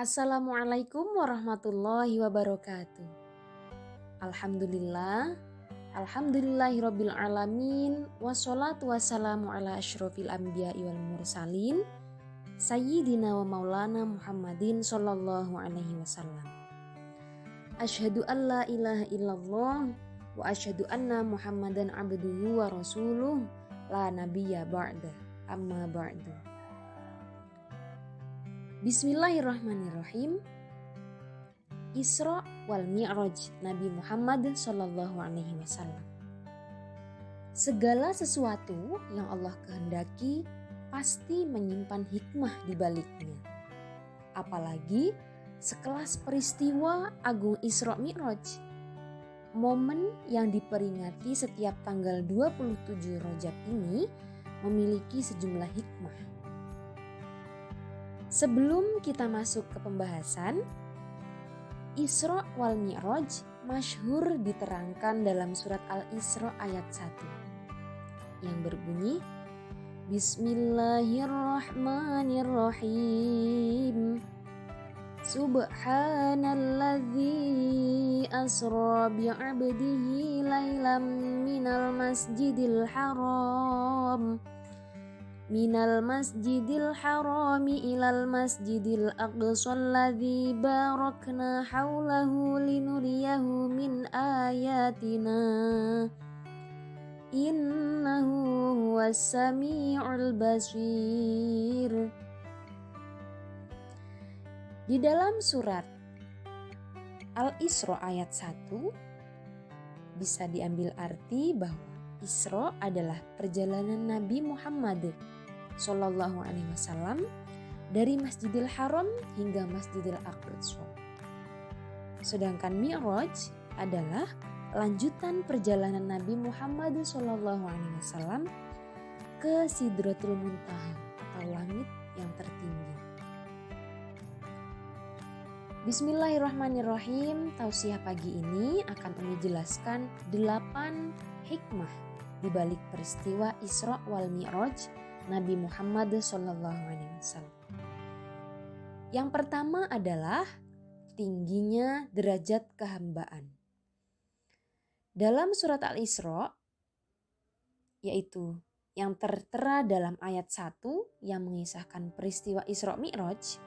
Assalamualaikum warahmatullahi wabarakatuh. Alhamdulillah, alhamdulillahirabbil alamin, wassalatu wassalamu ala asyrofil anbiya'i wal mursalin, sayyidina wa maulana Muhammadin sallallahu alaihi wasallam. Asyhadu an la ilaha illallah wa asyhadu anna Muhammadan abduhu wa rasuluh la nabiyya ba'da, amma ba'du. Bismillahirrahmanirrahim. Isra wal Mi'raj Nabi Muhammad sallallahu alaihi wasallam. Segala sesuatu yang Allah kehendaki pasti menyimpan hikmah di baliknya. Apalagi sekelas peristiwa agung Isra Mi'raj. Momen yang diperingati setiap tanggal 27 Rajab ini memiliki sejumlah hikmah. Sebelum kita masuk ke pembahasan, Isra wal Mi'raj masyhur diterangkan dalam surat Al-Isra ayat 1 yang berbunyi Bismillahirrahmanirrahim. Subhanalladzi asra bi'abdihi laylam minal masjidil haram ilal masjidil aqsa alladzi barakna haulahu linuriyahu min ayatina innahu huwas sami'ul basir. Di dalam surat Al-Isra ayat 1 bisa diambil arti bahwa Isra adalah perjalanan Nabi Muhammad Sallallahu Alaihi Wasallam dari Masjidil Haram hingga Masjidil Aqsa. Sedangkan Mi'raj adalah lanjutan perjalanan Nabi Muhammad Sallallahu Alaihi Wasallam ke Sidratul Muntaha atau langit yang tertinggi. Bismillahirrahmanirrahim. Tausiah pagi ini akan kami jelaskan 8 hikmah di balik peristiwa Isra wal Mi'raj Nabi Muhammad SAW. Yang pertama adalah tingginya derajat kehambaan. Dalam surat Al-Isra, yaitu yang tertera dalam ayat 1 yang mengisahkan peristiwa Isra Mi'raj,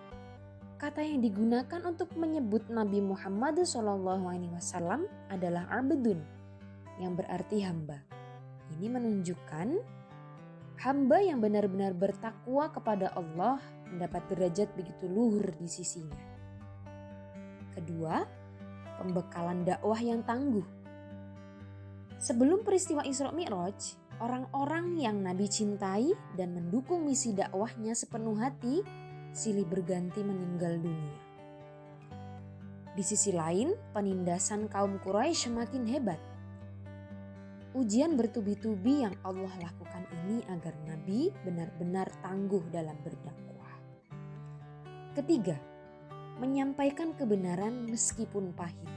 kata yang digunakan untuk menyebut Nabi Muhammad SAW adalah abdun, yang berarti hamba. Ini menunjukkan hamba yang benar-benar bertakwa kepada Allah mendapat derajat begitu luhur di sisinya. Kedua, pembekalan dakwah yang tangguh. Sebelum peristiwa Isra Mi'raj, orang-orang yang Nabi cintai dan mendukung misi dakwahnya sepenuh hati silih berganti meninggal dunia. Di sisi lain, penindasan kaum Quraisy semakin hebat. Ujian bertubi-tubi yang Allah lakukan ini agar Nabi benar-benar tangguh dalam berdakwah. Ketiga, menyampaikan kebenaran meskipun pahit.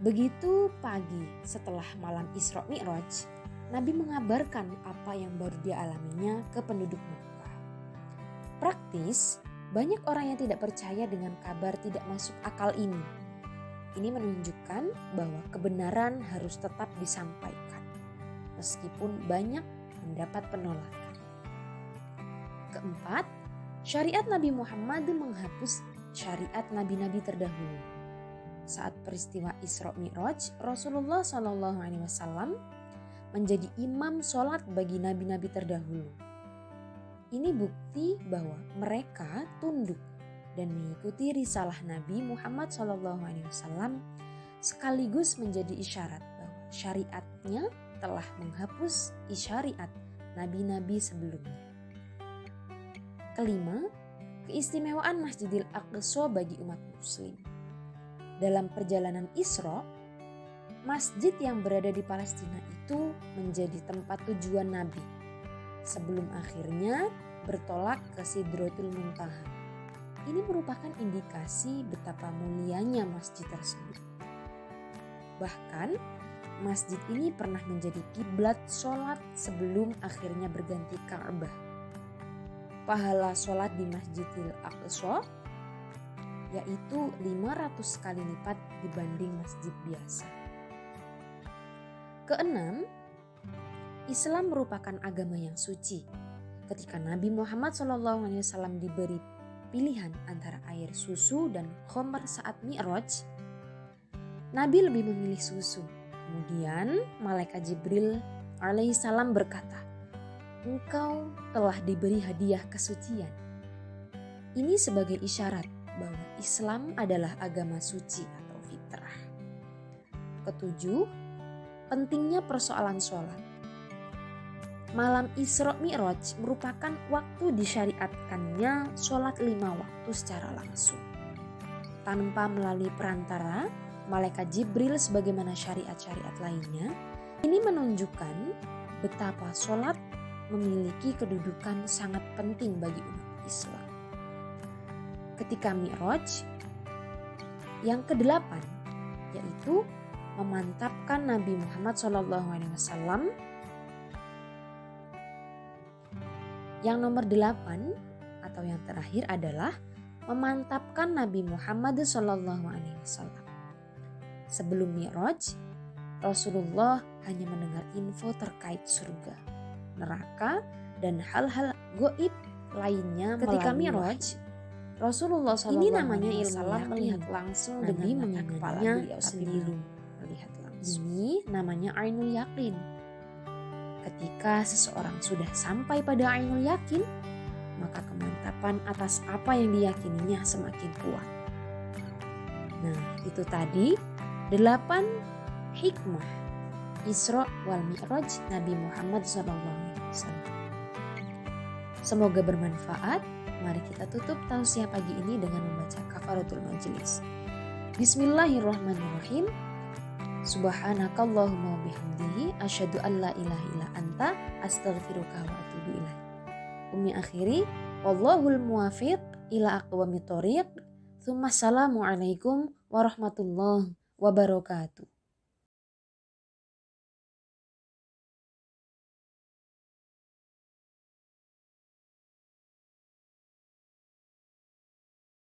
Begitu pagi setelah malam Isra Mi'raj, Nabi mengabarkan apa yang baru dialaminya ke penduduk Makkah. Praktis, banyak orang yang tidak percaya dengan kabar tidak masuk akal ini. Ini menunjukkan bahwa kebenaran harus tetap disampaikan, meskipun banyak mendapat penolakan. Keempat, syariat Nabi Muhammad menghapus syariat nabi-nabi terdahulu. Saat peristiwa Isra Mi'raj, Rasulullah SAW menjadi imam sholat bagi nabi-nabi terdahulu. Ini bukti bahwa mereka tunduk dan mengikuti risalah Nabi Muhammad SAW sekaligus menjadi isyarat bahwa syariatnya telah menghapus syariat nabi-nabi sebelumnya. Kelima, keistimewaan Masjidil Aqsa bagi umat muslim. Dalam perjalanan Isra, masjid yang berada di Palestina itu menjadi tempat tujuan Nabi sebelum akhirnya bertolak ke Sidratul Muntaha. Ini merupakan indikasi betapa mulianya masjid tersebut. Bahkan, masjid ini pernah menjadi kiblat sholat sebelum akhirnya berganti Ka'bah. Pahala sholat di Masjidil Aqsa yaitu 500 kali lipat dibanding masjid biasa. Keenam, Islam merupakan agama yang suci. Ketika Nabi Muhammad SAW diberi pilihan antara air susu dan khamr saat Mi'raj, Nabi lebih memilih susu. Kemudian malaikat Jibril alaihissalam berkata, "Engkau telah diberi hadiah kesucian." Ini sebagai isyarat bahwa Islam adalah agama suci atau fitrah. Ketujuh, pentingnya persoalan sholat. Malam Isra Mi'raj merupakan waktu disyariatkannya sholat 5 waktu secara langsung. Tanpa melalui perantara, malaikat Jibril sebagaimana syariat-syariat lainnya, ini menunjukkan betapa sholat memiliki kedudukan sangat penting bagi umat Islam. Ketika Mi'raj, yang ke-8 yaitu memantapkan Nabi Muhammad SAW. Yang nomor 8 atau yang terakhir adalah memantapkan Nabi Muhammad SAW. Sebelum Mi'raj, Rasulullah hanya mendengar info terkait surga, neraka, dan hal-hal goib lainnya. Ketika Mi'raj, Rasulullah SAW ini namanya ilmu melihat langsung dengan mata kepala beliau sendiri. Melihat langsung. Ini namanya ainul yakin. Ketika seseorang sudah sampai pada ainul yakin, maka kemantapan atas apa yang diyakininya semakin kuat. Nah, itu tadi 8 hikmah Isra wal Mi'raj Nabi Muhammad SAW. Semoga bermanfaat. Mari kita tutup tausiah pagi ini dengan membaca kafaratul majelis. Bismillahirrahmanirrahim. Subhanakallahumma wabihamdihi asyhadu an la ilaha illa anta astaghfiruka wa atubu ilaik. Umi akhiri, wallahul muwafiq ila aqwamit thoriq. Tsumma assalamu alaikum warahmatullahi wabarakatuh.